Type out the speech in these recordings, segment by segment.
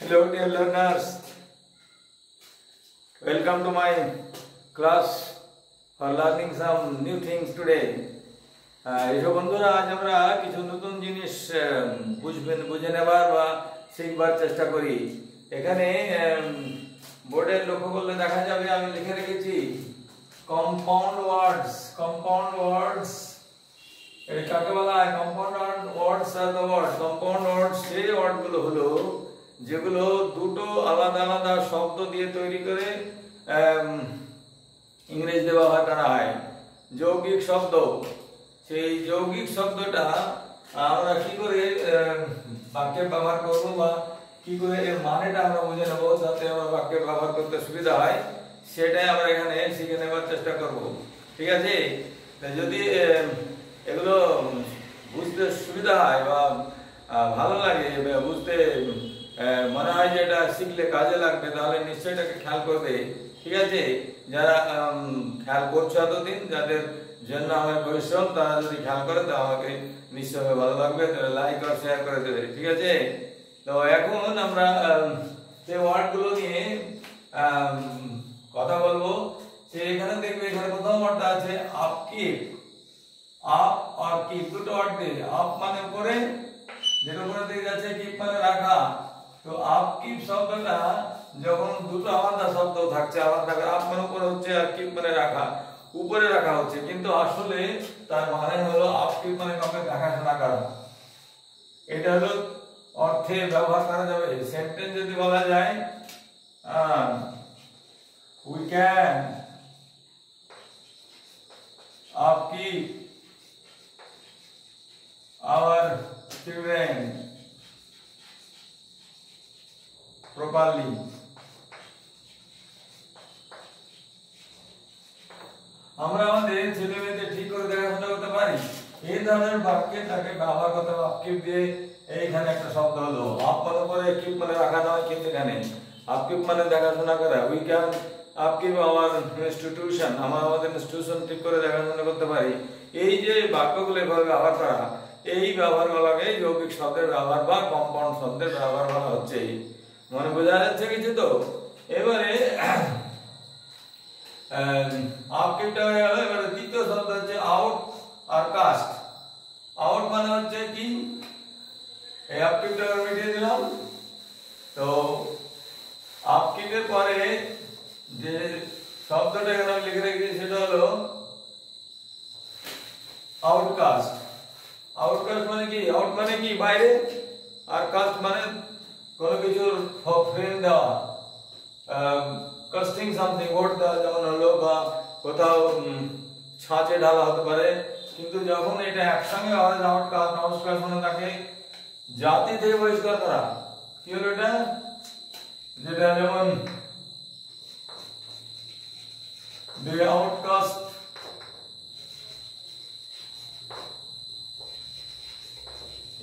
Hello, dear learners. Welcome to my class for learning some new things today. এসব বন্ধুরা আজ আমরা কিছু নতুন জিনিস বুঝে নেবার বা শিখবার চেষ্টা করি। এখানে বোর্ডে লক্ষ্য করলে দেখা যাবে আমি লিখে রেখেছি কম্পাউন্ড ওয়ার্ডস। এটা কাকে বলা হয়? Compound words are the word. Compound words সেই ওয়ার্ডগুলো হলো যেগুলো দুটো আলাদা আলাদা শব্দ দিয়ে তৈরি করে ইংরেজিতে ব্যবহার করা হয়। যৌগিক শব্দ, সেই যৌগিক শব্দটা আমরা কি করে বাক্যে ব্যবহার করবো বা কি করে এর মানেটা আমরা বুঝে নেবো যাতে আমরা বাক্যে ব্যবহার করতে সুবিধা হয়, সেটাই আমরা এখানে শিখে নেবার চেষ্টা করব। ঠিক আছে? যদি এগুলো বুঝতে সুবিধা হয় বা ভালো লাগে, বুঝতে মনে হয় যে এটা শিখলে কাজে লাগবে, তাহলে নিশ্চয়ই এটাকে খেয়াল করবে। ঠিক আছে? যারা খেয়াল করছো এতদিন, যাদের জন্য আমার পরিশ্রম, তারা যদি খেয়াল করে তো আমাকে নিশ্চয়ই ভালো লাগবে। লাইক আর শেয়ার করে দেবে। ঠিক আছে? তো এখন আমরা সেই ওয়ার্ডগুলো নিয়ে কথা বলবো। সে এখানে দেখবে, এখানে প্রথম ওয়ার্ডটা আছে আপকিপ। আপ আর কিপ দুটো ওয়ার্ড দিয়ে। আপ মানে উপরে, যেটা উপরে দিকে যাচ্ছে, কিপ মানে রাখা। তো আপকিপ শব্দটা যখন দুটো আলাদা শব্দ থাকছে, আলাদা আপ মানে উপরে হচ্ছে আর কিপ মানে রাখা, উপরে রাখা হচ্ছে, কিন্তু আসলে তার মানে হলো আপকিপ মানে কাউকে দেখাশোনা করা। এটা হলো অর্থে ব্যবহার করা যাবে। সেন্টেন্স যদি বলা যায়, we can upkeep our children properly. আমরা আমাদের ছেলে মেয়েদের ঠিক করে দেখাশোনা করতে পারি। এই ধরনের বাক্যে তাকে ব্যবহার করতে হবে আপকিপ দিয়ে। এইখানে একটা শব্দ হলো আপ মানে করে, কিপ মানে রাখা নয়, কিন্তু এখানে আপকিপ মানে দেখাশোনা করা। উই ক্যান আপকিপ আওয়ার ইনস্টিটিউশন, আমরা আমাদের ইনস্টিটিউশন ঠিক করে দেখাশোনা করতে পারি। এই যে বাক্যগুলো এভাবে ব্যবহার করা, এই ব্যবহারগুলোকে যৌগিক শব্দের ব্যবহার বা কম্পাউন্ড শব্দের ব্যবহার করা হচ্ছে। মনে বোঝা যাচ্ছে কিছু? তো এবারে আপকিপটা হয়ে গেল। এবারে দ্বিতীয় শব্দ হচ্ছে আউট আর কাস্ট। আউট মানে হচ্ছে কি, এই আপকিপটা মিটিয়ে দিলাম। তো আপকিপের পরে যে শব্দটা এখানে আমি লিখে রেখেছি সেটা হলো আউটকাস্ট। আউটকাস্ট মানে কি? আউট মানে কি? বাইরে, আর কাস্ট মানে কোনো কিছুর ফ্রেম দেওয়া, কাস্টিং সামথিং, ওট দেওয়া যেমন হলো, বা কোথাও ছাঁচে ঢালা হতে পারে। কিন্তু যখন এটা একসঙ্গে হয়, আউটকাস্ট আউটকাস্ট মানে তাকে জাতি থেকে বহিষ্কার করা। কি হলো এটা? যেটা যেমন the outcast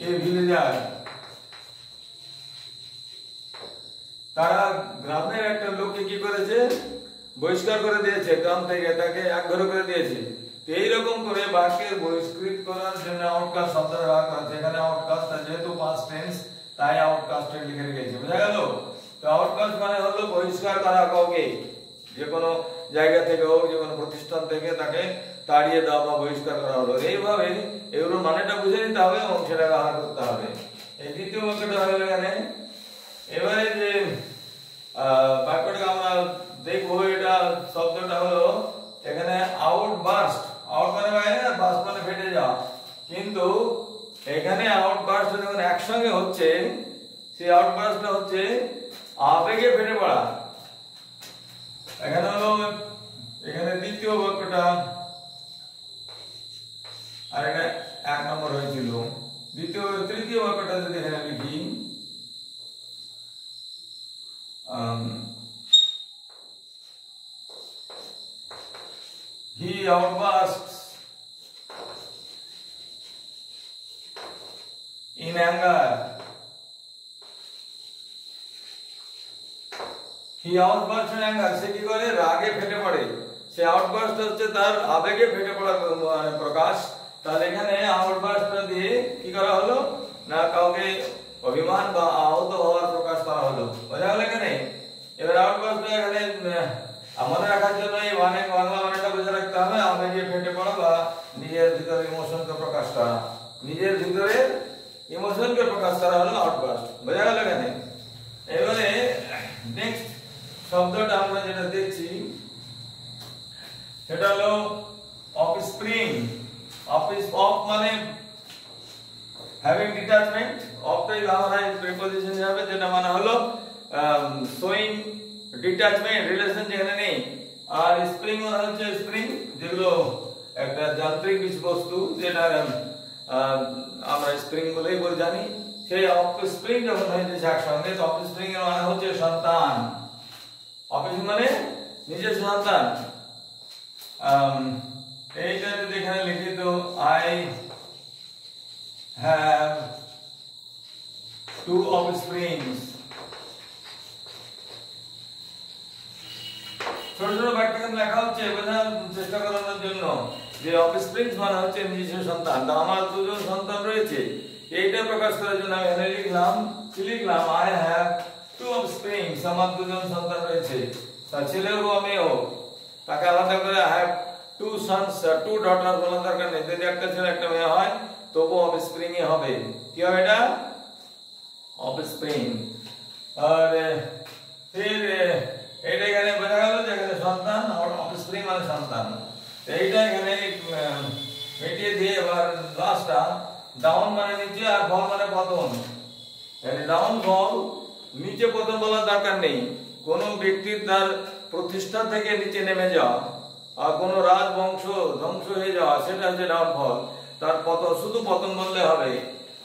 a villager, তারা গ্রামের একটা লোককে কি করেছে? বহিষ্কার করে দিয়েছে গ্রাম থেকে, তাকে একঘরে করে দিয়েছে। এইরকম করে বাক্যের বহিষ্কৃত করার জন্য আউটকাস্ট শব্দ ব্যবহার করা হচ্ছে। এখানে আউটকাস্ট যেহেতু পাস্ট টেন্স, তাই আউটকাস্ট লিখে রেখেছি। বুঝা গেল? তো আউটকাস্ট মানে হলো বহিষ্কার করা কাউকে, যে কোনো জায়গা থেকে হোক, যে কোনো প্রতিষ্ঠান থেকে তাকে তাড়িয়ে দেওয়া বা বহিষ্কার করা হলো। এইভাবে এগুলোর মানেটা বুঝে নিতে হবে এবং সেটা ব্যবহার করতে হবে। এই দ্বিতীয় বাক্যটা হলো এখানে। এবারে যে বাক্যটা আমরা দেখবো, এটা শব্দটা হলো এখানে আউটবার্স্ট। আউট মানে বাইরে, আর বার্স্ট মানে ফেটে যাওয়া। কিন্তু এখানে আউটবার্স্ট যখন একসঙ্গে হচ্ছে, সেই আউটবার্স্টটা হচ্ছে আবেগে ফেটে পড়া। এখানে হলো, এখানে দ্বিতীয় বাক্যটা, আর এটা এক নম্বর হয়েছিল। তৃতীয় বাক্যটা যদি এখানে লিখি, he outbursts in anger. He outbursts in anger, সে কি করে? রাগে ফেটে পড়ে। সে আউটবার্স্ট হচ্ছে তার আবেগে ফেটে পড়ার প্রকাশ। তাহলে এখানে আউটবার্স্টটা দিয়ে কি করা হলো না, কাউকে অভিমান বা আহত হওয়ার প্রকাশ করা হলো, বোঝা গেল এখানে। এবার আউটবার্স্ট এখানে মনে রাখার জন্য এই মানে বাংলা মানেটা বুঝে রাখতে হবে, আবেগে ফেটে পড়া বা নিজের ভিতরে ইমোশনকে প্রকাশ করা, নিজের ভিতরে ইমোশনকে প্রকাশ করা হলো আউটবার্স্ট, বোঝা গেল এখানে। এবারে নেক্সট শব্দটা আমরা যেটা দেখছি সেটা হলো অফস্প্রিং। অফ মানে হ্যাভিং ডিটাচমেন্ট, অফটাই ব্যবহার প্রিপজিশন হবে, যেটা মানে হলো শোয়িং ডিটাচমেন্ট, রিলেশন যেখানে নেই। আর স্প্রিং মানে হচ্ছে স্প্রিং, যেগুলো একটা যান্ত্রিক বস্তু, যেটা আমরা স্প্রিং বলেই বলে জানি। সেই অফস্প্রিং যখন হয়েছে একসঙ্গে, তো অফস্প্রিং এর মানে হচ্ছে সন্তান। অফস্প্রিং মানে নিজের সন্তান। এইটা যদি এখানে লিখিত আই হ্যাভ টু অফস্প্রিংস, ছোট ছোট বাক্য লেখা হচ্ছে বোঝার চেষ্টা করানোর জন্য যে অফস্প্রিংস মানে হচ্ছে নিজের সন্তান। তা আমার দুজন সন্তান রয়েছে, এইটা প্রকাশ করার জন্য আমি এখানে লিখলাম আই হ্যাভ টু অফস্প্রিংস, আমার দুজন সন্তান রয়েছে। তা ছেলে হোক বা মেয়ে হোক, তাকে আলাদা করে I have two sons two daughter বলার দরকার নেই। যদি একটা ছেলে একটা মেয়ে হয় তবু অফস্প্রিং হবে। কি হবে এটা? অফস্প্রিং। আর ফির এইটা এখানে বোঝা গেল যে এখানে সন্তান, আর অফস্প্রিং মানে সন্তান। এইটা এখানে মিটিয়ে দিয়ে এবার লাস্টটা ডাউন মানে নিচে আর ফল মানে পতন। এখানে ডাউন ফল, নিচে পতন বলার দরকার নেই। কোন ব্যক্তির তার প্রতিষ্ঠা থেকে নিচে নেমে যাওয়া আর কোন রাজবংশ ধ্বংস হয়ে যাওয়া, সেটা হচ্ছে ডাউনফল। তার পতন, শুধু পতন বললে হবে।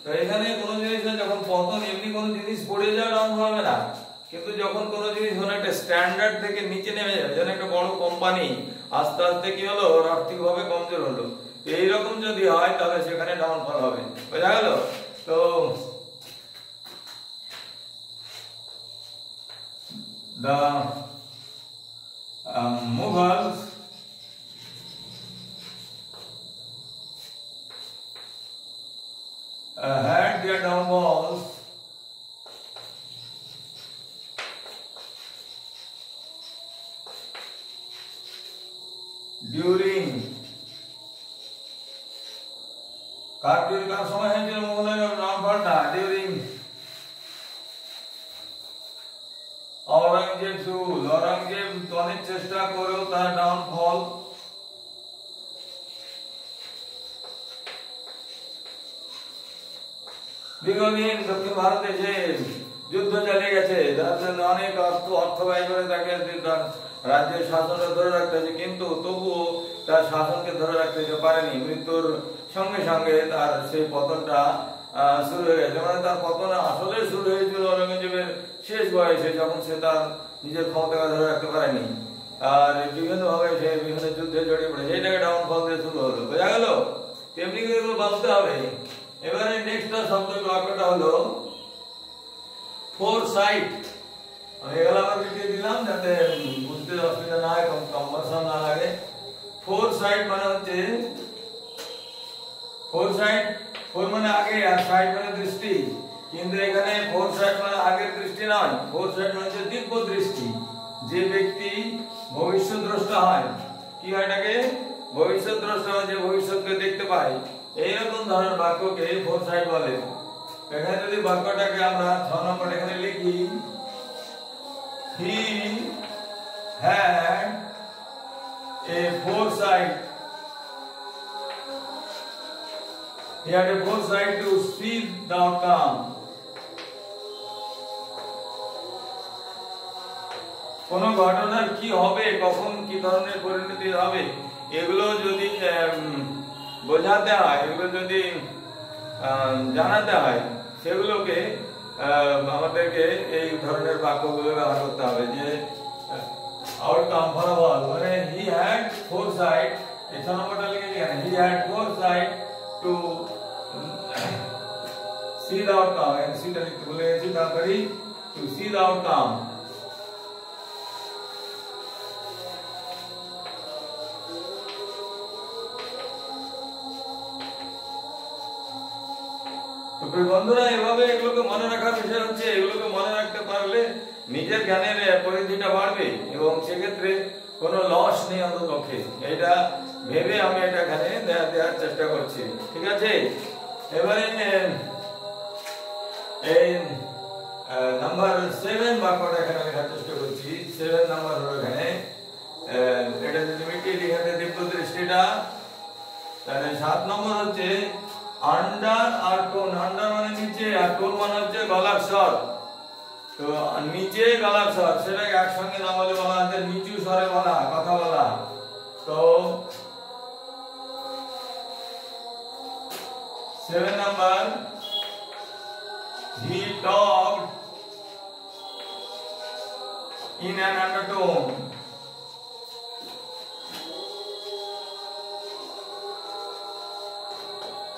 তো এখানে কোন জিনিসের যখন পতন, এমনি কোন জিনিস পড়ে যাওয়া ডাউনফল হবে না, কিন্তু যখন কোন জিনিস কোনো একটা স্ট্যান্ডার্ড থেকে নিচে নেমে যাবে, যেন একটা বড় কোম্পানি আস্তে আস্তে কি হলো, আর্থিকভাবে কমজোর হলো, তো এইরকম যদি হয় তাহলে সেখানে ডাউনফল হবে, বোঝা গেল। তো the Mughals had their downfalls during কার সময় হয়েছিল মুঘলের ডাউনফলটা? ডিউরিং औरंगजेब অনেক চেষ্টা করেও তার ডাউনফল দীর্ঘদিন দক্ষিণ ভারতে যে যুদ্ধ চালিয়ে গেছে, যার জন্য অনেক অর্থ ব্যয় করে তাকে রাজ্যের শাসনটা ধরে রাখতে হয়েছে, কিন্তু তবুও তার শাসনকে ধরে রাখতে পারেনি। মৃত্যুর সঙ্গে সঙ্গে তার সেই পতনটা শুরু হয়ে গেছে। মানে তার পতন আসলে শুরু হয়েছিল ঔরঙ্গজেবের শেষ বয়সে, যখন সে তার নিজের ক্ষমতাকে ধরে রাখতে পারেনি আর বিভিন্ন ভাবে সে বিভিন্ন যুদ্ধে জড়িয়ে পড়ে, সেইটাকে ডাউনফল দিয়ে শুরু হলো, বোঝা গেল। তেমনি করে এগুলো বলতে হবে। এবারে নেক্সট শব্দ বাক্যটা হলো ফোরসাইট। আমি এগুলো আবার লিখে দিলাম যাতে বুঝতে অসুবিধা না হয়, কনভার্সন না লাগে। ফোরসাইট মানে হচ্ছে, ফোরসাইট, ফোর মানে আগে আর সাইট মানে দৃষ্টি, কিন্তু এখানে ফোরসাইট মানে আগের দৃষ্টি নয়, ফোরসাইট মানে হচ্ছে দিব্য দৃষ্টি। যে ব্যক্তি ভবিষ্যৎ দ্রষ্টা হয়, কি হয় এটাকে? ভবিষ্যৎ দ্রষ্টা, যে ভবিষ্যৎকে দেখতে পায়, এইরকম ধরনের বাক্যকে ফোরসাইট বলে। এখানে যদি বাক্যটাকে আমরা 6 নম্বর এখানে লিখি, he had a foresight, he had a foresight to see the outcome. কোন ঘটনার কি হবে, কখন কি ধরনের পরিণতি হবে, এগুলো যদি বোঝাতে হয়, এগুলো যদি জানাতে হয়, সেগুলোকে আমাদেরকে এই ধরনের বাক্যগুলো ব্যবহার করতে হবে। যে আউটকাম, ফলাফল, মানে হি হ্যাড ফোরসাইট, এই 6 নম্বরটা লিখে দিই, he had foresight to see the outcome, and সিটা লিখতে ভুলে গেছি, তাড়াতাড়ি, টু সি দ্য আউটকাম। বন্ধুরা, এভাবে এগুলোকে মনে রাখার বিষয় হচ্ছে, এগুলোকে মনে রাখতে পারলে হলে নিজের জ্ঞানের পরিধিটা বাড়বে এবং সেক্ষেত্রে কোনো লস নেই অন্ততপক্ষে, এটা ভেবে আমি এটা এখানে দেওয়ার চেষ্টা করছি। ঠিক আছে, এবারে এই নাম্বার 7 বাক্যটা এখানে লেখার চেষ্টা করছি। 7 নাম্বার হলো এখানে এটা যদি মিটিয়ে লিখাতে দীপ্ত দৃষ্টিটা, তাহলে 7 নম্বর হচ্ছে আন্ডার আর টোন। আন্ডার মানে নিচে, আর টোন মানে হচ্ছে গলার স্বর। তো নিচে গলার স্বর, সেটাকে একসঙ্গে না বলে বলা হচ্ছে নিচু স্বরে বলা, কথা বলা। তো 7 number, he talked in an undertone.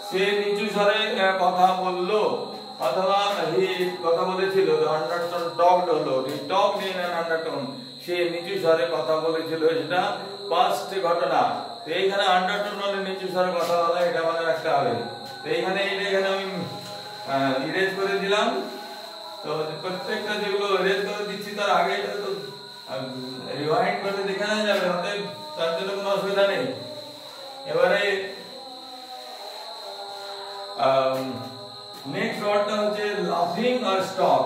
সে নিচু স্বরে কথা বললো অথবা হি কথা বলেছিল। আন্ডারটোন টকড হলো, he talked in an undertone, সে নিচু স্বরে কথা বলেছিল, এটা পাস্ট ঘটনা। তো এইখানে আন্ডারটোন মানে নিচু স্বরে কথা বলা, এটা মনে রাখতে হবে। তো এইখানে আমি ইরেজ করে দিলাম। তো প্রত্যেকটা যেগুলো ইরেজ করে দিচ্ছি তার আগে এটা তো রিওয়াইন্ড করে দেখে নেওয়া যাবে, অতএব তার জন্য কোনো অসুবিধা নেই। এবারে নেক্সট ওয়ার্ডটা হচ্ছে লাফিং আর স্টক।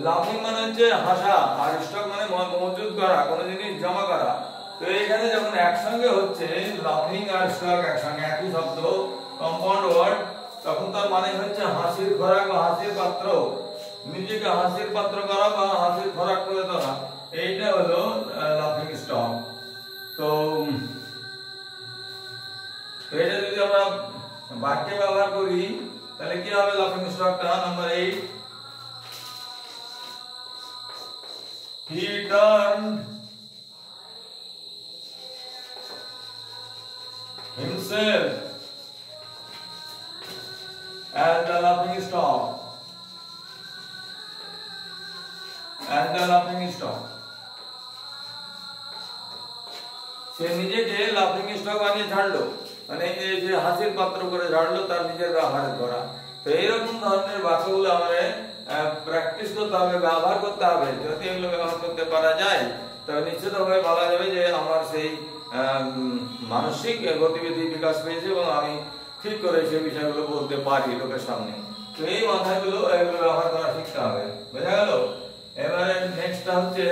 লাফিং মানে হচ্ছে হাসা, আর স্টক মানে মজুদ করা, কোনো জিনিস জমা করা। তো এখানে যখন একসঙ্গে হচ্ছে লাফিং আর স্টক একসঙ্গে একই শব্দ, কম্পাউন্ড ওয়ার্ড, তখন তার মানে হচ্ছে হাসির খোরাক বা হাসির পাত্র, নিজেকে হাসির পাত্র করা বা হাসির খোরাক করে তোলা, এইটা হলো লাফিং স্টক। তো এটা যদি আমরা বাক্যে ব্যবহার করি তাহলে কি হবে লাফিং স্টকটা? Number 8, he turned himself as the laughing stock, as the laughing stock, সে নিজেকে লাফিং স্টক বানিয়ে ছাড়লো, মানে এই যে হাসির পাত্র করে ছাড়লো তার নিজের ব্যবহার করা। তো এইরকম ধরনের বাক্যগুলো আমাদের প্র্যাকটিস করতে হবে, ব্যবহার করতে হবে। যদি এগুলো ব্যবহার করতে পারা যায় তবে নিশ্চিতভাবে বলা যাবে যে আমার সেই মানসিক গতিবিধি বিকাশ পেয়েছে এবং আমি ঠিক করে সেই বিষয়গুলো বলতে পারি লোকের সামনে। তো এই মাথাগুলো এগুলো ব্যবহার করা শিখতে হবে, বোঝা গেল? এবারে নেক্সটটা হচ্ছে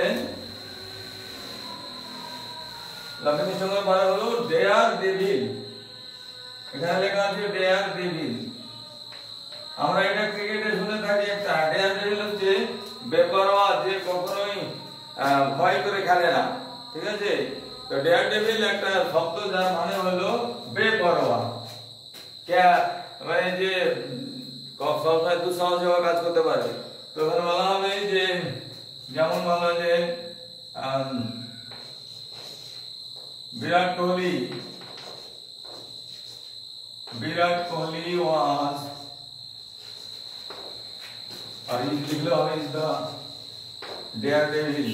লাফিং স্টকের পরে হলো ডেয়ার ডেভিল। এখানে লেখা আছে ডেয়ার ডেভিল। আমরা এটা ক্রিকেটে শুনে থাকি একটা, ডেয়ার ডেভিল হচ্ছে বেপরোয়া, যে কখনোই ভয় করে খেলে না। ঠিক আছে, তো ডেয়ার ডেভিল একটা শব্দ যার মানে হলো বেপরোয়া, মানে যে সবসময় দুঃসাহসী কাজ করতে পারে। তো এখানে বলা হবে যে, যেমন বলা যে Virat Kohli was, or is the daredevil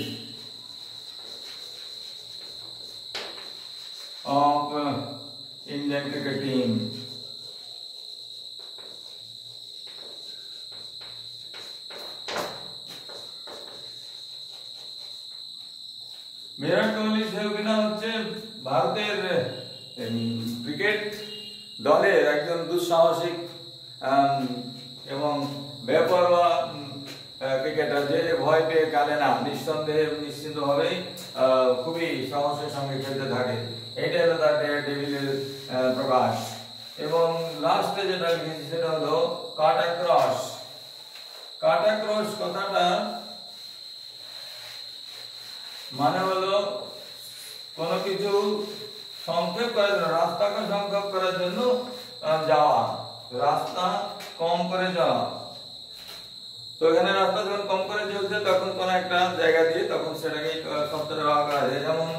of Indian cricket team. Virat Kohli সে কিনা হচ্ছে ভারতের ক্রিকেট দলের একজন দুঃসাহসিক এবং বেপরোয়া ক্রিকেটার, যে ভয় পেয়ে খেলে না, নিঃসন্দেহে নিশ্চিতভাবে খুবই সাহসের সঙ্গে খেলতে থাকে। এইটা হলো তার ডেভিলের প্রকাশ। এবং লাস্টে যেটা লিখেছি সেটা হলো কাট অ্যাক্রস। কাট অ্যাক্রস কথাটা মানে হলো কোনো কিছু সংক্ষেপ করার জন্য, রাস্তাকে সংক্ষেপ করার জন্য যাওয়া, রাস্তা কম করে যাওয়া। তো এখানে রাস্তা যখন কম করে চলছে তখন কোন একটা জায়গা দিয়ে তখন সেটাকে শব্দটা ব্যবহার করা যায়। যেমন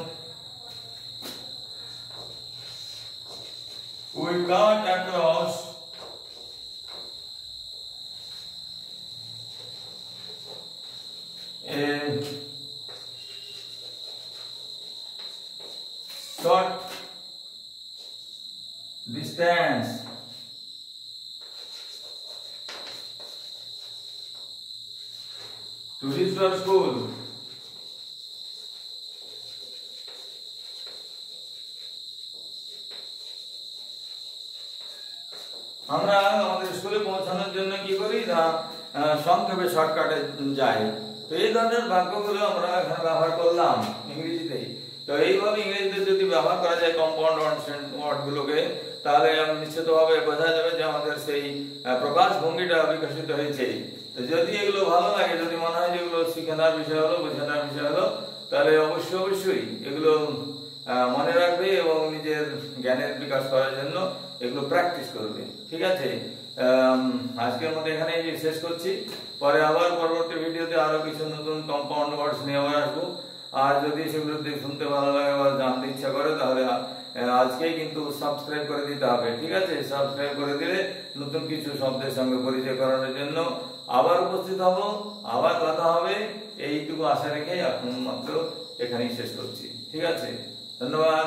we cut across a short distance to restore school. আমরা আমাদের স্কুলে পৌঁছানোর জন্য কি করি না, সংক্ষেপে শর্টকাটে যাই। তো এই ধরনের বাক্যগুলো আমরা এখানে ব্যবহার করলাম ইংরেজিতে। তো এইভাবে ইংরেজিতে যদি ব্যবহার করা যায় কম্পাউন্ড ওয়ার্ডগুলোকে, তাহলে নিশ্চিতভাবে বোঝা যাবে যে আমাদের সেই প্রকাশ ভঙ্গিটা বিকশিত হয়েছে। তো যদি এগুলো ভালো লাগে, যদি মনে হয় যে এগুলো শিখানোর বিষয় হলো, বোঝানোর বিষয় হলো, তাহলে অবশ্যই এগুলো মনে রাখবে এবং নিজের জ্ঞানের বিকাশ করার জন্য এগুলো প্র্যাকটিস করবে। ঠিক আছে, আজকের মধ্যে এখানে শেষ করছি। পরে আবার পরবর্তী ভিডিওতে আরো কিছু নতুন কম্পাউন্ড ওয়ার্ডস নিয়ে আবার আসবো। আর যদি সেগুলো শুনতে ভালো লাগে বা জানতে ইচ্ছা করে, তাহলে আজকেই কিন্তু সাবস্ক্রাইব করে দিতে হবে। ঠিক আছে, সাবস্ক্রাইব করে দিলে নতুন কিছু শব্দের সঙ্গে পরিচয় করানোর জন্য আবার উপস্থিত হব, আবার কথা হবে। এইটুকু আশা রেখে এখন মাত্র এখানেই শেষ করছি। ঠিক আছে, ধন্যবাদ।